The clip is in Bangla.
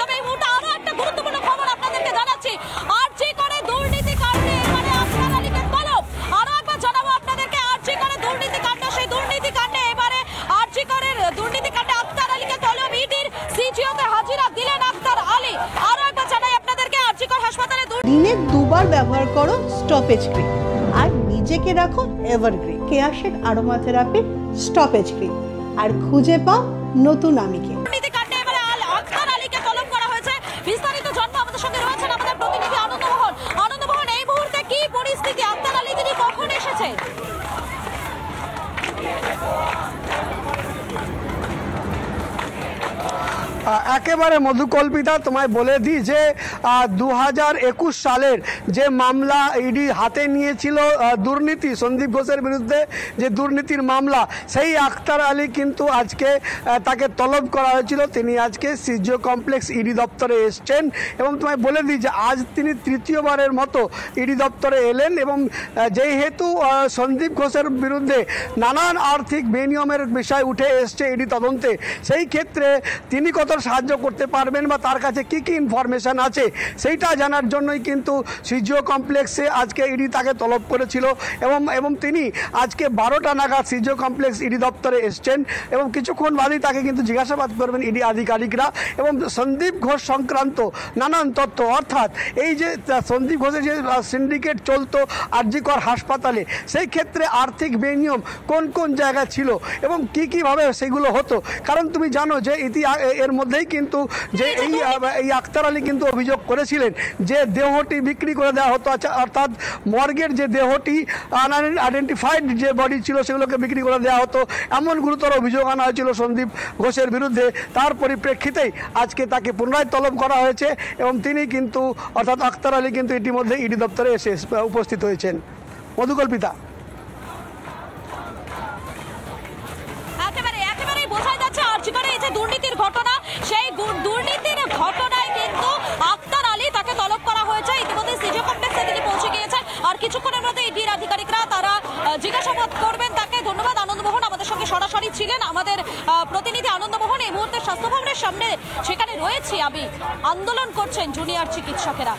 তবে এই মুহূর্তে আরো একটা গুরুত্বপূর্ণ খবর আপনাদেরকে জানাচ্ছি। আরজি করে দুর্নীতি কাণ্ডে এবারে আখতার আলীকে তলব। আরো একবার জানাবো আপনাদেরকে, আরজি করে দুর্নীতি কাণ্ড, সেই দুর্নীতি কাণ্ডে এবারে আরজি করে দুর্নীতি কাণ্ডে আখতার আলীকে তলব। ইডির সিজিওতে হাজিরা দিলেন আখতার আলী। আরো একবার জানাই আপনাদেরকে, আরজি করে হাসপাতালে দিনে দুবার ব্যবহার করো স্টপেজ ক্রিম আর নিজেকে রাখো evergreen. Keya Seth aroma therapy stop age cream আর খুঁজে পাও নতুন আমিকে। দুর্নীতি কাণ্ডে এবারে আখতার আলীকে তলব করা হয়েছে। বিস্তারিত জানবো, আমাদের সঙ্গে রয়েছেন আমাদের প্রতিনিধি আনন্দমোহন। আনন্দমোহন, এই মুহূর্তে কি পরিস্থিতি? আখতার আলী তিনি কখন এসেছে? একেবারে মধুকল্পিতা, তোমায় বলে দিই যে 2021 সালের যে মামলা ইডি হাতে নিয়েছিল দুর্নীতি, সন্দীপ ঘোষের বিরুদ্ধে যে দুর্নীতির মামলা, সেই আখতার আলী কিন্তু আজকে তাকে তলব করা হয়েছিল। তিনি আজকে সিজিও কমপ্লেক্স ইডি দপ্তরে এসছেন এবং তোমায় বলে দিই যে আজ তিনি তৃতীয়বারের মতো ইডি দপ্তরে এলেন এবং যেহেতু সন্দীপ ঘোষের বিরুদ্ধে নানান আর্থিক বেনিয়মের বিষয় উঠে এসছে ইডি তদন্তে, সেই ক্ষেত্রে তিনি কত সাহায্য করতে পারবেন বা তার কাছে কি কি ইনফরমেশন আছে সেইটা জানার জন্যই কিন্তু সিজিও কমপ্লেক্সে আজকে ইডি তাকে তলব করেছিল এবং তিনি আজকে 12টা নাগাদ সিজিও কমপ্লেক্স ইডি দপ্তরে এসছেন এবং কিছুক্ষণ বাদেই তাকে কিন্তু জিজ্ঞাসাবাদ করবেন ইডি আধিকারিকরা এবং সন্দীপ ঘোষ সংক্রান্ত নানান তথ্য, অর্থাৎ এই যে সন্দীপ ঘোষের যে সিন্ডিকেট চলতো আরজি কর হাসপাতালে, সেই ক্ষেত্রে আর্থিক বেনিয়ম কোন কোন জায়গায় ছিল এবং কীভাবে সেগুলো হতো। কারণ তুমি জানো যে এর মধ্যেই কিন্তু যে এই আখতার আলী কিন্তু অভিযোগ করেছিলেন যে দেহটি বিক্রি করে দেওয়া হতো, অর্থাৎ মর্গের যে দেহটি আইডেন্টিফাইড যে বডি ছিল সেগুলোকে বিক্রি করে দেওয়া হতো, এমন গুরুতর অভিযোগ আনা হয়েছিল সন্দীপ ঘোষের বিরুদ্ধে। তার পরিপ্রেক্ষিতেই আজকে তাকে পুনরায় তলব করা হয়েছে এবং তিনি কিন্তু অর্থাৎ আখতার আলী কিন্তু ইতিমধ্যে ইডি দপ্তরে এসে উপস্থিত হয়েছেন। মধুকল্পিতা, বোঝা যাচ্ছে আরজিকরে এই যে দুর্নীতির ঘটনা, সেই দুর্নীতির ঘটনায় কিন্তু আখতার আলী তাকে তলব করা হয়েছে। ইতিমধ্যে সিজিও কমপ্লেক্সে তিনি পৌঁছে গিয়েছেন আর কিছুক্ষণের মধ্যে ইডির আধিকারিকরা তারা জিজ্ঞাসাবাদ করবেন তাকে। ধন্যবাদ আনন্দমোহন, আমাদের সঙ্গে সরাসরি ছিলেন আমাদের প্রতিনিধি আনন্দমোহন। এই মুহূর্তে স্বাস্থ্য ভবনের সামনে সেখানে রয়েছি আমি, আন্দোলন করছেন জুনিয়র চিকিৎসকেরা।